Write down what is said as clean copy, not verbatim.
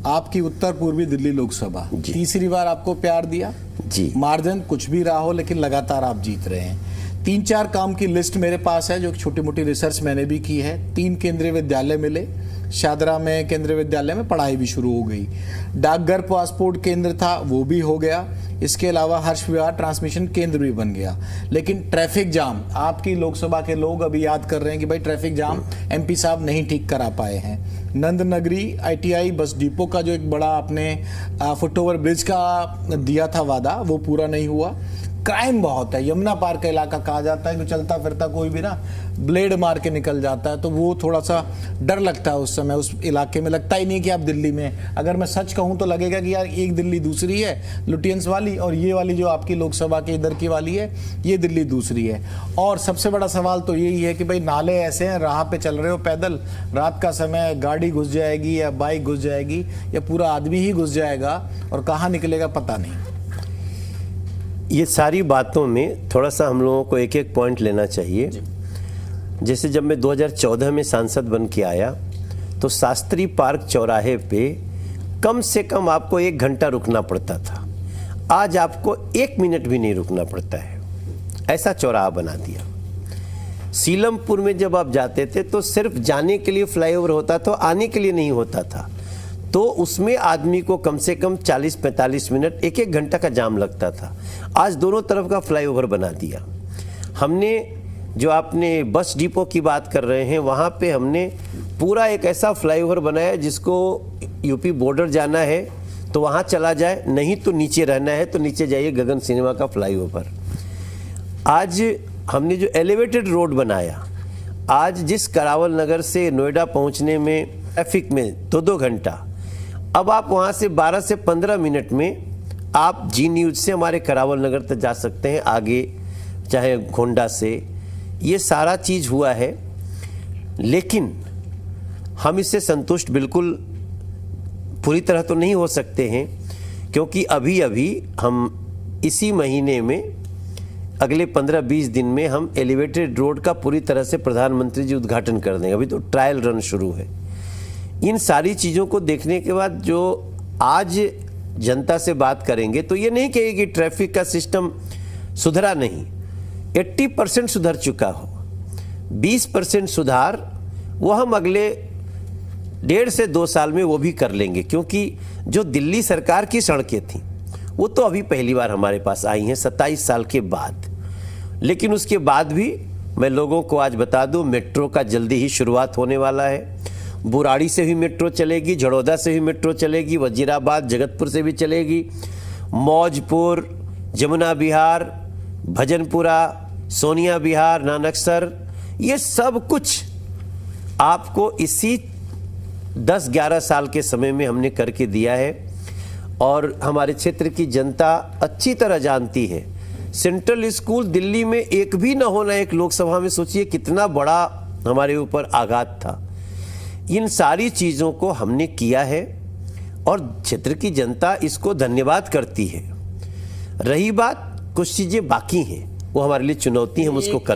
आपकी उत्तर पूर्वी दिल्ली लोकसभा तीसरी बार आपको प्यार दिया जी। मार्जिन कुछ भी रहा हो लेकिन लगातार आप जीत रहे हैं। 3-4 काम की लिस्ट मेरे पास है, जो छोटी मोटी रिसर्च मैंने भी की है। 3 केंद्रीय विद्यालय मिले, शादरा में केंद्रीय विद्यालय में पढ़ाई भी शुरू हो गई। डाकघर पासपोर्ट केंद्र था वो भी हो गया। इसके अलावा हर्ष विहार ट्रांसमिशन केंद्र भी बन गया। लेकिन ट्रैफिक जाम, आपकी लोकसभा के लोग अभी याद कर रहे हैं कि भाई ट्रैफिक जाम एमपी साहब नहीं ठीक करा पाए हैं। नंद नगरी आईटीआई बस डिपो का जो एक बड़ा आपने फुटओवर ब्रिज का दिया था वादा, वो पूरा नहीं हुआ। क्राइम बहुत है, यमुना पार का इलाका कहा जाता है कि चलता फिरता कोई भी ना ब्लेड मार के निकल जाता है, तो वो थोड़ा सा डर लगता है उस समय। उस इलाके में लगता ही नहीं कि आप दिल्ली में, अगर मैं सच कहूं तो लगेगा कि यार एक दिल्ली दूसरी है लुटियंस वाली, और ये वाली जो आपकी लोकसभा के इधर की वाली है ये दिल्ली दूसरी है। और सबसे बड़ा सवाल तो यही है कि भाई नाले ऐसे हैं, राह पे चल रहे हो पैदल, रात का समय गाड़ी घुस जाएगी या बाइक घुस जाएगी या पूरा आदमी ही घुस जाएगा और कहाँ निकलेगा पता नहीं। ये सारी बातों में थोड़ा सा हम लोगों को एक एक पॉइंट लेना चाहिए। जैसे जब मैं 2014 में सांसद बन के आया तो शास्त्री पार्क चौराहे पे कम से कम आपको 1 घंटा रुकना पड़ता था। आज आपको 1 मिनट भी नहीं रुकना पड़ता है, ऐसा चौराहा बना दिया। सीलमपुर में जब आप जाते थे तो सिर्फ जाने के लिए फ्लाईओवर होता था, आने के लिए नहीं होता था, तो उसमें आदमी को कम से कम 40-45 मिनट 1-1 घंटा का जाम लगता था। आज दोनों तरफ का फ्लाईओवर बना दिया हमने। जो आपने बस डिपो की बात कर रहे हैं, वहाँ पे हमने पूरा एक ऐसा फ्लाईओवर बनाया जिसको यूपी बॉर्डर जाना है तो वहाँ चला जाए, नहीं तो नीचे रहना है तो नीचे जाइए, गगन सिनेमा का फ्लाईओवर। आज हमने जो एलिवेटेड रोड बनाया, आज जिस करावल नगर से नोएडा पहुँचने में ट्रैफिक में 2-2 घंटा, अब आप वहाँ से 12 से 15 मिनट में आप जी न्यूज से हमारे करावल नगर तक जा सकते हैं, आगे चाहे गोंडा से। ये सारा चीज़ हुआ है, लेकिन हम इससे संतुष्ट बिल्कुल पूरी तरह तो नहीं हो सकते हैं, क्योंकि अभी अभी हम इसी महीने में अगले 15-20 दिन में हम एलिवेटेड रोड का पूरी तरह से प्रधानमंत्री जी उद्घाटन कर देंगे। अभी तो ट्रायल रन शुरू है। इन सारी चीज़ों को देखने के बाद जो आज जनता से बात करेंगे तो ये नहीं कहेगी कि ट्रैफिक का सिस्टम सुधरा नहीं, 80% सुधर चुका हो। 20% सुधार वो हम अगले 1.5 से 2 साल में वो भी कर लेंगे, क्योंकि जो दिल्ली सरकार की सड़कें थी वो तो अभी पहली बार हमारे पास आई हैं 27 साल के बाद। लेकिन उसके बाद भी मैं लोगों को आज बता दूं, मेट्रो का जल्दी ही शुरुआत होने वाला है। बुराड़ी से भी मेट्रो चलेगी, झड़ौदा से भी मेट्रो चलेगी, वजीराबाद जगतपुर से भी चलेगी, मौजपुर, जमुना विहार, भजनपुरा, सोनिया विहार, नानकसर, ये सब कुछ आपको इसी 10-11 साल के समय में हमने करके दिया है। और हमारे क्षेत्र की जनता अच्छी तरह जानती है, सेंट्रल स्कूल दिल्ली में एक भी ना होना एक लोकसभा में, सोचिए कितना बड़ा हमारे ऊपर आघात था। इन सारी चीज़ों को हमने किया है और क्षेत्र की जनता इसको धन्यवाद करती है। रही बात कुछ चीज़ें बाकी हैं, वो हमारे लिए चुनौती, हम उसको कर